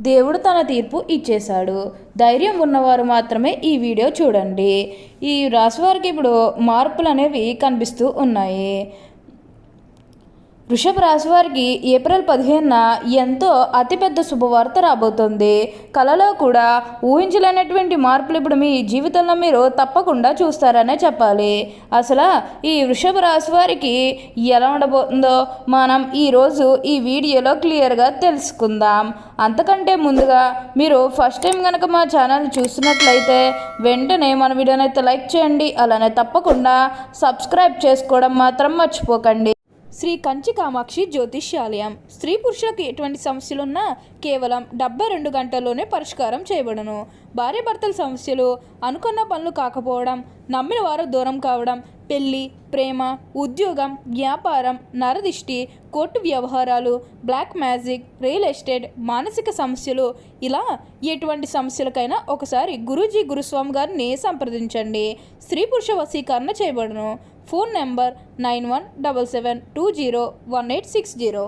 దేవుడు తన తీర్పు ఇచ్చేశాడు. ధైర్యం ఉన్నవారు మాత్రమే ఈ వీడియో చూడండి. ఈ రాశి వారికి ఇప్పుడు మార్పులు అనేవి కనిపిస్తూ ఉన్నాయి. వృషభ రాశి వారికి ఏప్రిల్ 15న ఎంతో అతిపెద్ద శుభవార్త రాబోతుంది. కళలో కూడా ఊహించలేనటువంటి మార్పులు ఇప్పుడు మీ జీవితంలో మీరు తప్పకుండా చూస్తారనే చెప్పాలి. అసలు ఈ వృషభ రాశి వారికి ఎలా ఉండబోతుందో మనం ఈరోజు ఈ వీడియోలో క్లియర్గా తెలుసుకుందాం. అంతకంటే ముందుగా మీరు ఫస్ట్ టైం కనుక మా ఛానల్ చూస్తున్నట్లయితే వెంటనే మన వీడియోని అయితే లైక్ చేయండి. అలానే తప్పకుండా సబ్స్క్రైబ్ చేసుకోవడం మాత్రం మర్చిపోకండి. శ్రీ కంచి కామాక్షి జ్యోతిష్యాలయం స్త్రీ పురుషులకు ఎటువంటి సమస్యలున్నా కేవలం 72 గంటల్లోనే పరిష్కారం చేయబడును. భార్యాభర్తల సమస్యలు, అనుకున్న పనులు కాకపోవడం, నమ్మిన వారు దూరం కావడం, పెళ్లి, ప్రేమ, ఉద్యోగం, వ్యాపారం, నరదిష్టి, కోర్టు వ్యవహారాలు, బ్లాక్ మ్యాజిక్, రియల్ ఎస్టేట్, మానసిక సమస్యలు, ఇలా ఎటువంటి సమస్యలకైనా ఒకసారి గురుస్వామి గారిని సంప్రదించండి. స్త్రీ పురుష వశీకరణ చేయబడును. Phone number 9177201860.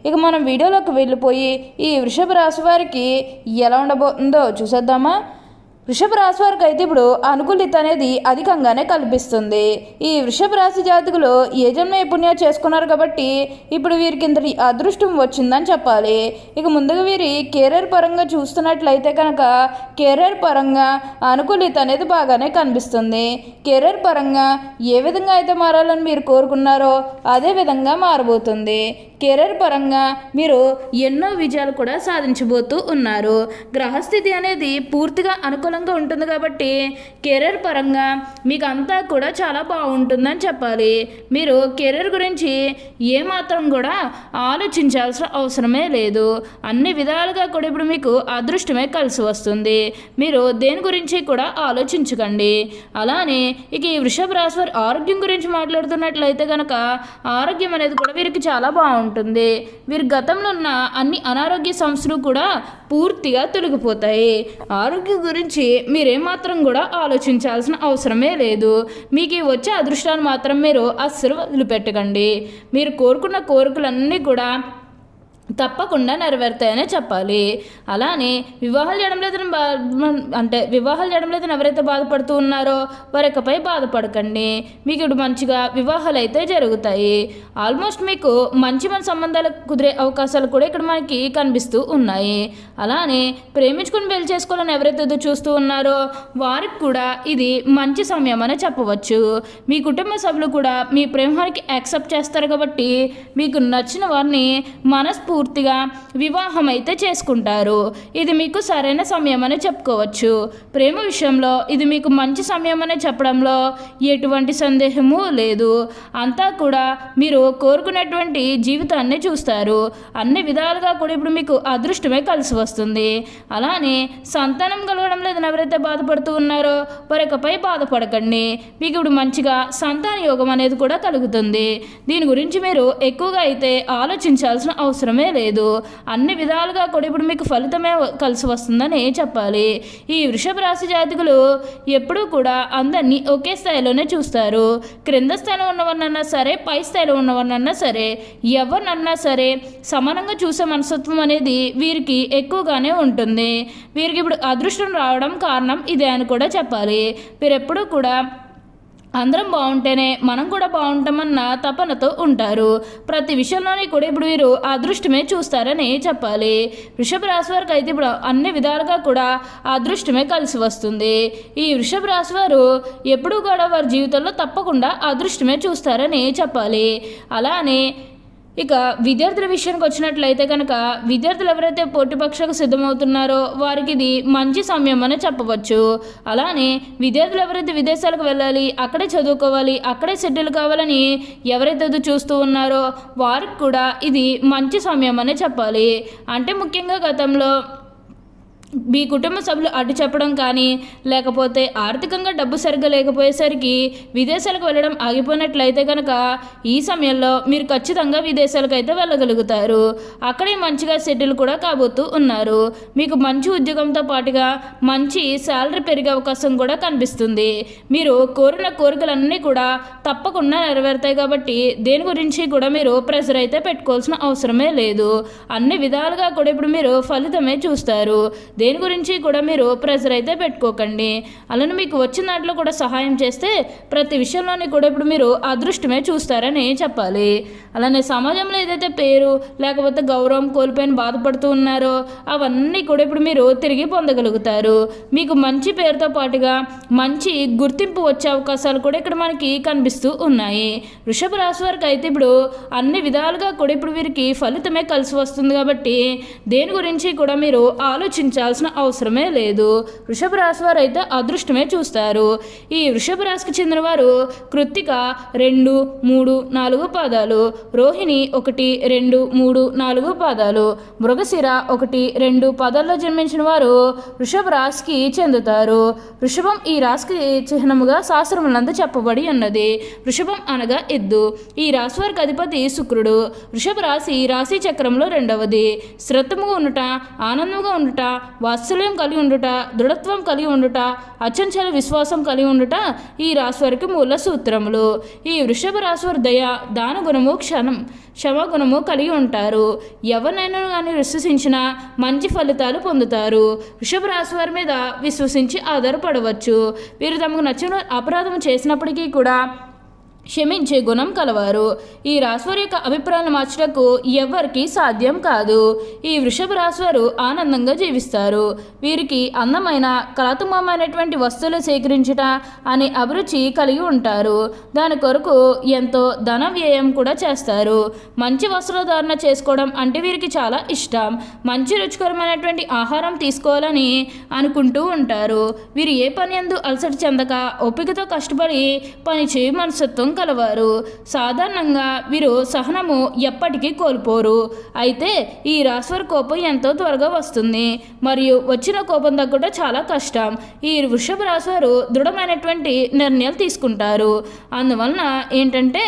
ఇక మనం వీడియోలోకి వెళ్ళిపోయి ఈ వృషభ రాశి వారికి ఎలా ఉండబోతుందో చూసేద్దామా. వృషభ రాశి వారికి అయితే ఇప్పుడు అనుకూలిత అనేది అధికంగానే కల్పిస్తుంది. ఈ వృషభ రాశి జాతకులు ఏ జన్మ పుణ్యం చేసుకున్నారు కాబట్టి ఇప్పుడు వీరికి ఇంత అదృష్టం వచ్చిందని చెప్పాలి. ఇక ముందుగా వీరి కెరీర్ పరంగా చూస్తున్నట్లయితే కనుక కెరీర్ పరంగా అనుకూలిత అనేది బాగానే కనిపిస్తుంది. కెరీర్ పరంగా ఏ విధంగా అయితే మారాలని మీరు కోరుకున్నారో అదే విధంగా మారబోతుంది. కెరీర్ పరంగా మీరు ఎన్నో విజయాలు కూడా సాధించబోతూ ఉన్నారు. గ్రహస్థితి అనేది పూర్తిగా అనుకూలంగా ఉంటుంది కాబట్టి కెరీర్ పరంగా మీకు అంతా కూడా చాలా బాగుంటుందని చెప్పాలి. మీరు కెరీర్ గురించి ఏమాత్రం కూడా ఆలోచించాల్సిన అవసరమే లేదు. అన్ని విధాలుగా కూడా ఇప్పుడు మీకు అదృష్టమే కలిసి వస్తుంది. మీరు దేని గురించి కూడా ఆలోచించకండి. అలానే ఇక ఈ వృషభ రాశి వారి ఆరోగ్యం గురించి మాట్లాడుతున్నట్లయితే కనుక ఆరోగ్యం అనేది కూడా వీరికి చాలా బాగుంటుంది. వీరి గతంలో ఉన్న అన్ని అనారోగ్య సమస్యలు కూడా పూర్తిగా తొలగిపోతాయి. ఆరోగ్యం గురించి మీరేమాత్రం కూడా ఆలోచించాల్సిన అవసరమే లేదు. మీకు వచ్చే అదృష్టాన్ని మాత్రం మీరు అస్సలు వదిలిపెట్టకండి. మీరు కోరుకున్న కోరికలన్నీ కూడా తప్పకుండా నెరవేరుతాయనే చెప్పాలి. అలానే వివాహాలు చేయడం లేదని ఎవరైతే బాధపడుతూ ఉన్నారో వారికపై బాధపడకండి. మీకు ఇప్పుడు మంచిగా వివాహాలు అయితే జరుగుతాయి. ఆల్మోస్ట్ మీకు మంచి సంబంధాలు కుదిరే అవకాశాలు కూడా ఇక్కడ మనకి కనిపిస్తూ ఉన్నాయి. అలానే ప్రేమించుకుని పెళ్లి చేసుకోవాలని ఎవరైతే చూస్తూ ఉన్నారో వారికి కూడా ఇది మంచి సమయం అని చెప్పవచ్చు. మీ కుటుంబ సభ్యులు కూడా మీ ప్రేమానికి యాక్సెప్ట్ చేస్తారు కాబట్టి మీకు నచ్చిన వారిని పూర్తిగా వివాహం అయితే చేసుకుంటారు. ఇది మీకు సరైన సమయం అని చెప్పుకోవచ్చు. ప్రేమ విషయంలో ఇది మీకు మంచి సమయం అని చెప్పడంలో ఎటువంటి సందేహము లేదు. అంతా కూడా మీరు కోరుకునేటువంటి జీవితాన్ని చూస్తారు. అన్ని విధాలుగా కూడా ఇప్పుడు మీకు అదృష్టమే కలిసి వస్తుంది. అలానే సంతానం కలగడం లేదని ఎవరైతే బాధపడుతూ ఉన్నారో వారికపై బాధపడకండి. మీకు ఇప్పుడు మంచిగా సంతాన యోగం అనేది కూడా కలుగుతుంది. దీని గురించి మీరు ఎక్కువగా అయితే ఆలోచించాల్సిన అవసరమే లేదు. అన్ని విధాలుగా కూడా ఇప్పుడు మీకు ఫలితమే కలిసి వస్తుందని చెప్పాలి. ఈ వృషభ రాశి జాతకులు ఎప్పుడూ కూడా అందరినీ ఒకే స్థాయిలోనే చూస్తారు. క్రింద స్థాయిలో ఉన్నవారినన్నా సరే, పై స్థాయిలో ఉన్నవారినన్నా సరే, ఎవరినన్నా సరే సమానంగా చూసే మనస్తత్వం అనేది వీరికి ఎక్కువగానే ఉంటుంది. వీరికి ఇప్పుడు అదృష్టం రావడం కారణం ఇదే అని కూడా చెప్పాలి. వీరెప్పుడూ కూడా అందరం బాగుంటేనే మనం కూడా బాగుంటామన్న తపనతో ఉంటారు. ప్రతి విషయంలోనే కూడా ఇప్పుడు వీరు అదృష్టమే చూస్తారని చెప్పాలి. వృషభ రాశి వారికి అయితే ఇప్పుడు అన్ని విధాలుగా కూడా అదృష్టమే కలిసి వస్తుంది. ఈ వృషభ రాశి వారు ఎప్పుడూ కూడా వారి జీవితంలో తప్పకుండా అదృష్టమే చూస్తారని చెప్పాలి. అలానే ఇక విద్యార్థుల విషయానికి వచ్చినట్లయితే కనుక విద్యార్థులు ఎవరైతే పోటీ పరీక్షకు సిద్ధమవుతున్నారో వారికి ఇది మంచి సమయం అని చెప్పవచ్చు. అలానే విద్యార్థులు ఎవరైతే విదేశాలకు వెళ్ళాలి, అక్కడే చదువుకోవాలి, అక్కడే సెటిల్ కావాలని ఎవరైతే చూస్తూ ఉన్నారో వారికి కూడా ఇది మంచి సమయం అని చెప్పాలి. అంటే ముఖ్యంగా గతంలో మీ కుటుంబ సభ్యులు అడ్డు చెప్పడం కానీ, లేకపోతే ఆర్థికంగా డబ్బు సరిగ్గా లేకపోయేసరికి విదేశాలకు వెళ్ళడం ఆగిపోయినట్లయితే కనుక ఈ సమయంలో మీరు ఖచ్చితంగా విదేశాలకు అయితే వెళ్ళగలుగుతారు. అక్కడే మంచిగా సెటిల్ కూడా కాబోతూ ఉన్నారు. మీకు మంచి ఉద్యోగంతో పాటుగా మంచి శాలరీ పెరిగే అవకాశం కూడా కనిపిస్తుంది. మీరు కోరిన కోరికలన్నీ కూడా తప్పకుండా నెరవేరుతాయి కాబట్టి దేని గురించి కూడా మీరు ప్రెషర్ అయితే పెట్టుకోవాల్సిన అవసరమే లేదు. అన్ని విధాలుగా కూడా ఇప్పుడు మీరు ఫలితమే చూస్తారు. దేని గురించి కూడా మీరు ప్రెషర్ అయితే పెట్టుకోకండి. అలానే మీకు వచ్చిన దాంట్లో కూడా సహాయం చేస్తే ప్రతి విషయంలోని కూడా ఇప్పుడు మీరు అదృష్టమే చూస్తారని చెప్పాలి. అలానే సమాజంలో ఏదైతే పేరు లేకపోతే గౌరవం కోల్పోయిన బాధపడుతూ ఉన్నారో అవన్నీ కూడా ఇప్పుడు మీరు తిరిగి పొందగలుగుతారు. మీకు మంచి పేరుతో పాటుగా మంచి గుర్తింపు వచ్చే అవకాశాలు కూడా ఇక్కడ మనకి కనిపిస్తూ ఉన్నాయి. వృషభ రాశి వారికి అయితే ఇప్పుడు అన్ని విధాలుగా కూడా ఇప్పుడు వీరికి ఫలితమే కలిసి వస్తుంది కాబట్టి దేని గురించి కూడా మీరు ఆలోచించాల్సిన అవసరమే లేదు. వృషభ రాశి వారు అయితే అదృష్టమే చూస్తారు. ఈ వృషభ రాశికి చెందిన వారు కృత్తిక 2, 3, 4 పాదాలు, రోహిణి 1, 2, 3, 4 పాదాలు, మృగశిర 1, 2 పాదాల్లో జన్మించిన వారు వృషభ రాశికి చెందుతారు. వృషభం ఈ రాశికి చిహ్నముగా శాస్త్రములందు చెప్పబడి ఉన్నది. వృషభం అనగా ఎద్దు. ఈ రాశి వారికి అధిపతి శుక్రుడు. వృషభ రాశి చక్రంలో 2వది. శ్రద్ధముగా ఉండుట, ఆనందంగా ఉండుట, వాత్సల్యం కలిగి ఉండుట, దృఢత్వం కలిగి ఉండుట, అచంచల విశ్వాసం కలిగి ఉండుట ఈ రాశి వారికి మూల సూత్రములు. ఈ వృషభ రాశి వారి దయ, దాన గుణము, క్షమగుణము కలిగి ఉంటారు. ఎవరినైనా కానీ విశ్వసించినా మంచి ఫలితాలు పొందుతారు. వృషభ రాశి వారి మీద విశ్వసించి ఆధారపడవచ్చు. వీరు తమకు నచ్చిన అపరాధం చేసినప్పటికీ కూడా క్షమించే గుణం కలవారు. ఈ రాశివారి యొక్క అభిప్రాయాలు మార్చడానికి ఎవరికి సాధ్యం కాదు. ఈ వృషభ రాశివారు ఆనందంగా జీవిస్తారు. వీరికి అందమైన కళాత్మకమైనటువంటి వస్తువులు సేకరించుట అనే అభిరుచి కలిగి ఉంటారు. దాని కొరకు ఎంతో ధన వ్యయం కూడా చేస్తారు. మంచి వస్త్రధారణ చేసుకోవడం అంటే వీరికి చాలా ఇష్టం. మంచి రుచికరమైనటువంటి ఆహారం తీసుకోవాలని అనుకుంటూ ఉంటారు. వీరు ఏ పని యందు అలసట చెందక ఓపికతో కష్టపడి పని చేయ మనస్తత్వం కలవారు. సాధారణంగా వీరు సహనము ఎప్పటికీ కోల్పోరు. అయితే ఈ రాశివారి కోపం ఎంతో త్వరగా వస్తుంది మరియు వచ్చిన కోపం తగ్గట చాలా కష్టం. ఈ వృషభ రాశివారు దృఢమైనటువంటి నిర్ణయాలు తీసుకుంటారు. అందువలన ఏంటంటే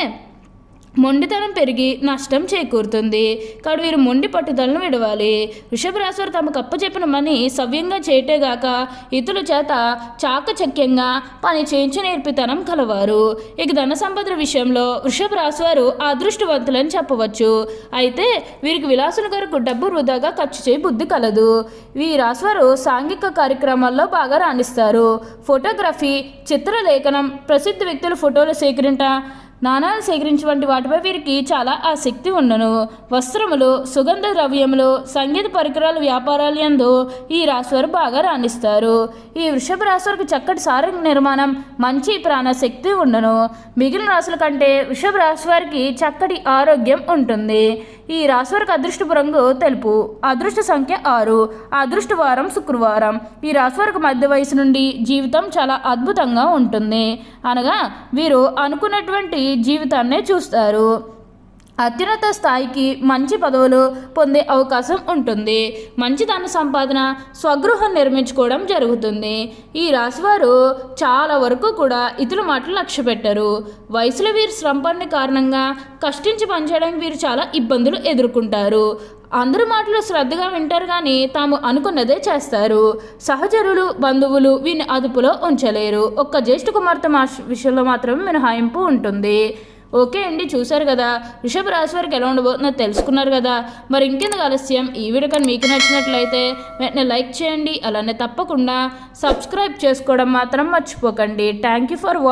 మొండితనం పెరిగి నష్టం చేకూరుతుంది. కాబట్టి వీరు మొండి పట్టుదలను విడవాలి. వృషభ రాశి వారు తమకు అప్పచెప్పిన పని సవ్యంగా చేయటేగాక ఇతరుల చేత చాకచక్యంగా పని చేయించి నేర్పితనం కలవారు. ఇక ధన సంపద విషయంలో వృషభ రాశి వారు అదృష్టవంతులని చెప్పవచ్చు. అయితే వీరికి విలాసుల కొరకు డబ్బు వృధాగా ఖర్చు చేయ బుద్ధి కలదు. ఈ రాశివారు సాంఘిక కార్యక్రమాల్లో బాగా రాణిస్తారు. ఫోటోగ్రఫీ, చిత్రలేఖనం, ప్రసిద్ధ వ్యక్తుల ఫోటోలు సేకరించ, నాణాలు సేకరించే వంటి వాటిపై వీరికి చాలా ఆసక్తి ఉండను. వస్త్రములు, సుగంధ ద్రవ్యములు, సంగీత పరికరాల వ్యాపారాలు యందు ఈ రాశివారు బాగా రాణిస్తారు. ఈ వృషభ రాశివారికి చక్కటి శారీరక నిర్మాణం, మంచి ప్రాణశక్తి ఉండను. మిగిలిన రాశుల కంటే వృషభ రాశి వారికి చక్కటి ఆరోగ్యం ఉంటుంది. ఈ రాశివారికి అదృష్టపు రంగు తెలుపు. అదృష్ట సంఖ్య 6. అదృష్ట వారం శుక్రవారం. ఈ రాశివారికి మధ్య వయసు నుండి జీవితం చాలా అద్భుతంగా ఉంటుంది. అనగా వీరు అనుకున్నటువంటి జీవితాన్నే చూస్తారు. అత్యున్నత స్థాయికి మంచి పదవులు పొందే అవకాశం ఉంటుంది. మంచి ధన సంపాదన, స్వగృహం నిర్మించుకోవడం జరుగుతుంది. ఈ రాశివారు చాలా వరకు కూడా ఇతరుల మాటలు లక్ష్య పెట్టరు. వయసులో వీరు శ్రమ కారణంగా కష్టించి పనిచేయడానికి వీరు చాలా ఇబ్బందులు ఎదుర్కొంటారు. అందరూ మాటలు శ్రద్ధగా వింటారు కానీ తాము అనుకున్నదే చేస్తారు. సహచరులు, బంధువులు వీరిని అదుపులో ఉంచలేరు. ఒక్క జ్యేష్ఠ కుమార్తె విషయంలో మాత్రమే మినహాయింపు ఉంటుంది. ఓకే అండి, చూశారు కదా వృషభ రాశి వారికి ఎలా ఉండబోతుందో తెలుసుకున్నారు కదా. మరి ఇంకెందుకు ఆలస్యం, ఈ వీడియో కానీ మీకు నచ్చినట్లయితే వెంటనే లైక్ చేయండి. అలానే తప్పకుండా సబ్స్క్రైబ్ చేసుకోవడం మాత్రం మర్చిపోకండి. Thank you for watching.